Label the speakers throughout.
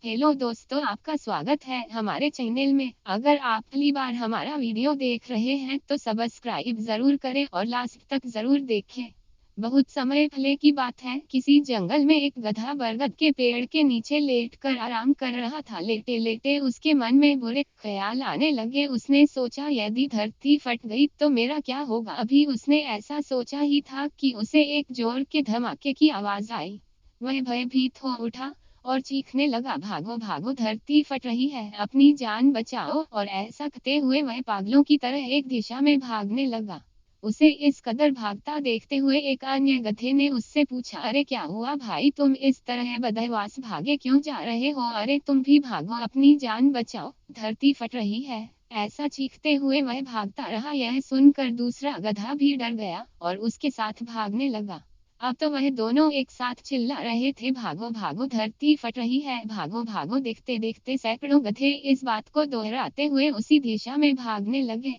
Speaker 1: Hello दोस्तों, आपका स्वागत है हमारे चैनल में। अगर आप पहली बार हमारा वीडियो देख रहे हैं तो सब्सक्राइब जरूर करें और लास्ट तक जरूर देखें। बहुत समय पहले की बात है, किसी जंगल में एक गधा बरगद के पेड़ के नीचे लेटकर आराम कर रहा था। लेटे लेटे उसके मन में बुरे ख्याल आने लगे। उसने सोचा, यदि धरती फट गई तो मेरा क्या होगा। अभी उसने ऐसा सोचा ही था कि उसे एक जोर के धमाके की आवाज आई। वह भयभीत हो उठा और चीखने लगा, भागो भागो, धरती फट रही है, अपनी जान बचाओ। और ऐसा कहते हुए वह पागलों की तरह एक दिशा में भागने लगा। उसे इस कदर भागता देखते हुए एक अन्य गधे ने उससे पूछा, अरे क्या हुआ भाई, तुम इस तरह बदहवास भागे क्यों जा रहे हो। अरे तुम भी भागो, अपनी जान बचाओ, धरती फट रही है। ऐसा चीखते हुए वह भागता रहा। यह सुनकर दूसरा गधा भी डर गया और उसके साथ भागने लगा। अब तो वह दोनों एक साथ चिल्ला रहे थे, भागो भागो, धरती फट रही है, भागो भागो। देखते देखते सैकड़ों गधे इस बात को दोहराते हुए उसी दिशा में भागने लगे।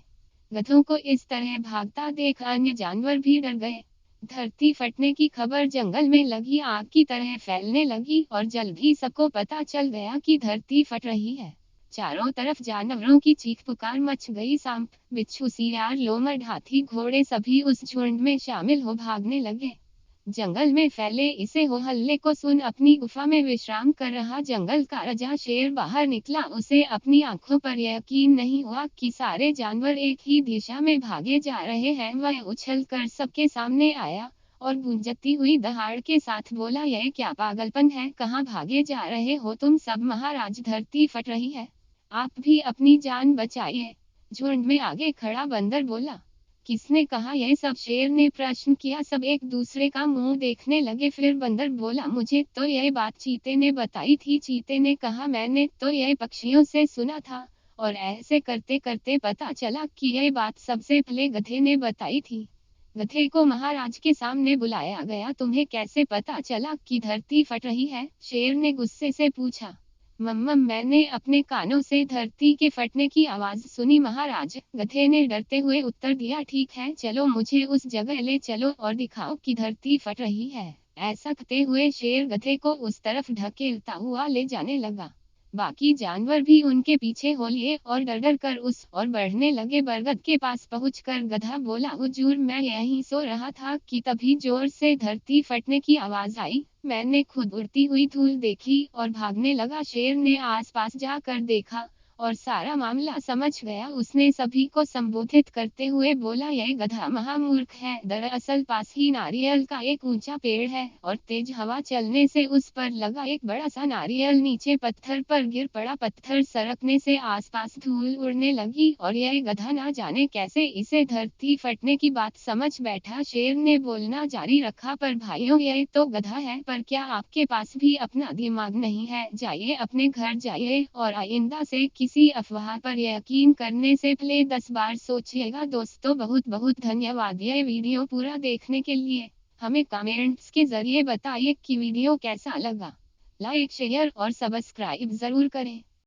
Speaker 1: गधों को इस तरह भागता देख अन्य जानवर भी डर गए। धरती फटने की खबर जंगल में लगी आग की तरह फैलने लगी और जल्द ही सबको पता चल गया कि धरती फट रही है। चारों तरफ जानवरों की चीख पुकार मच गई। सांप, बिच्छू, सियार, लोमड़, हाथी, घोड़े सभी उस झुंड में शामिल हो भागने लगे। जंगल में फैले इसे हो हल्ले को सुन अपनी गुफा में विश्राम कर रहा जंगल का राजा शेर बाहर निकला। उसे अपनी आंखों पर यकीन नहीं हुआ कि सारे जानवर एक ही दिशा में भागे जा रहे हैं। वह उछल कर सबके सामने आया और गूंजती हुई दहाड़ के साथ बोला, यह क्या पागलपन है, कहाँ भागे जा रहे हो तुम सब। महाराज, धरती फट रही है, आप भी अपनी जान बचाइए। झुंड में आगे खड़ा बंदर बोला। किसने कहा यह सब, शेर ने प्रश्न किया। सब एक दूसरे का मुंह देखने लगे। फिर बंदर बोला, मुझे तो यह बात चीते ने बताई थी। चीते ने कहा, मैंने तो यह पक्षियों से सुना था। और ऐसे करते करते पता चला कि यह बात सबसे पहले गधे ने बताई थी। गधे को महाराज के सामने बुलाया गया। तुम्हें कैसे पता चला कि धरती फट रही है, शेर ने गुस्से से पूछा। मम्मा, मैंने अपने कानों से धरती के फटने की आवाज सुनी महाराज, गधे ने डरते हुए उत्तर दिया। ठीक है, चलो मुझे उस जगह ले चलो और दिखाओ कि धरती फट रही है। ऐसा कहते हुए शेर गधे को उस तरफ ढकेलता हुआ ले जाने लगा। बाकी जानवर भी उनके पीछे हो लिए और डर डर कर उस और बढ़ने लगे। बरगद के पास पहुंचकर गधा बोला, हुजूर, मैं यहीं सो रहा था कि तभी जोर से धरती फटने की आवाज आई। मैंने खुद उड़ती हुई धूल देखी और भागने लगा। शेर ने आसपास जाकर देखा और सारा मामला समझ गया। उसने सभी को संबोधित करते हुए बोला, यह गधा महामूर्ख है। दरअसल पास ही नारियल का एक ऊंचा पेड़ है और तेज हवा चलने से उस पर लगा एक बड़ा सा नारियल नीचे पत्थर पर गिर पड़ा। पत्थर सरकने से आसपास धूल उड़ने लगी और यह गधा ना जाने कैसे इसे धरती फटने की बात समझ बैठा। शेर ने बोलना जारी रखा, पर भाइयों, यह तो गधा है, पर क्या आपके पास भी अपना दिमाग नहीं है। जाइए, अपने घर जाइए और आइंदा से किसी अफवाह पर यकीन करने से पहले 10 बार सोचिएगा। दोस्तों, बहुत बहुत धन्यवाद ये वीडियो पूरा देखने के लिए। हमें कमेंट्स के जरिए बताइए कि वीडियो कैसा लगा। लाइक, शेयर और सब्सक्राइब जरूर करें।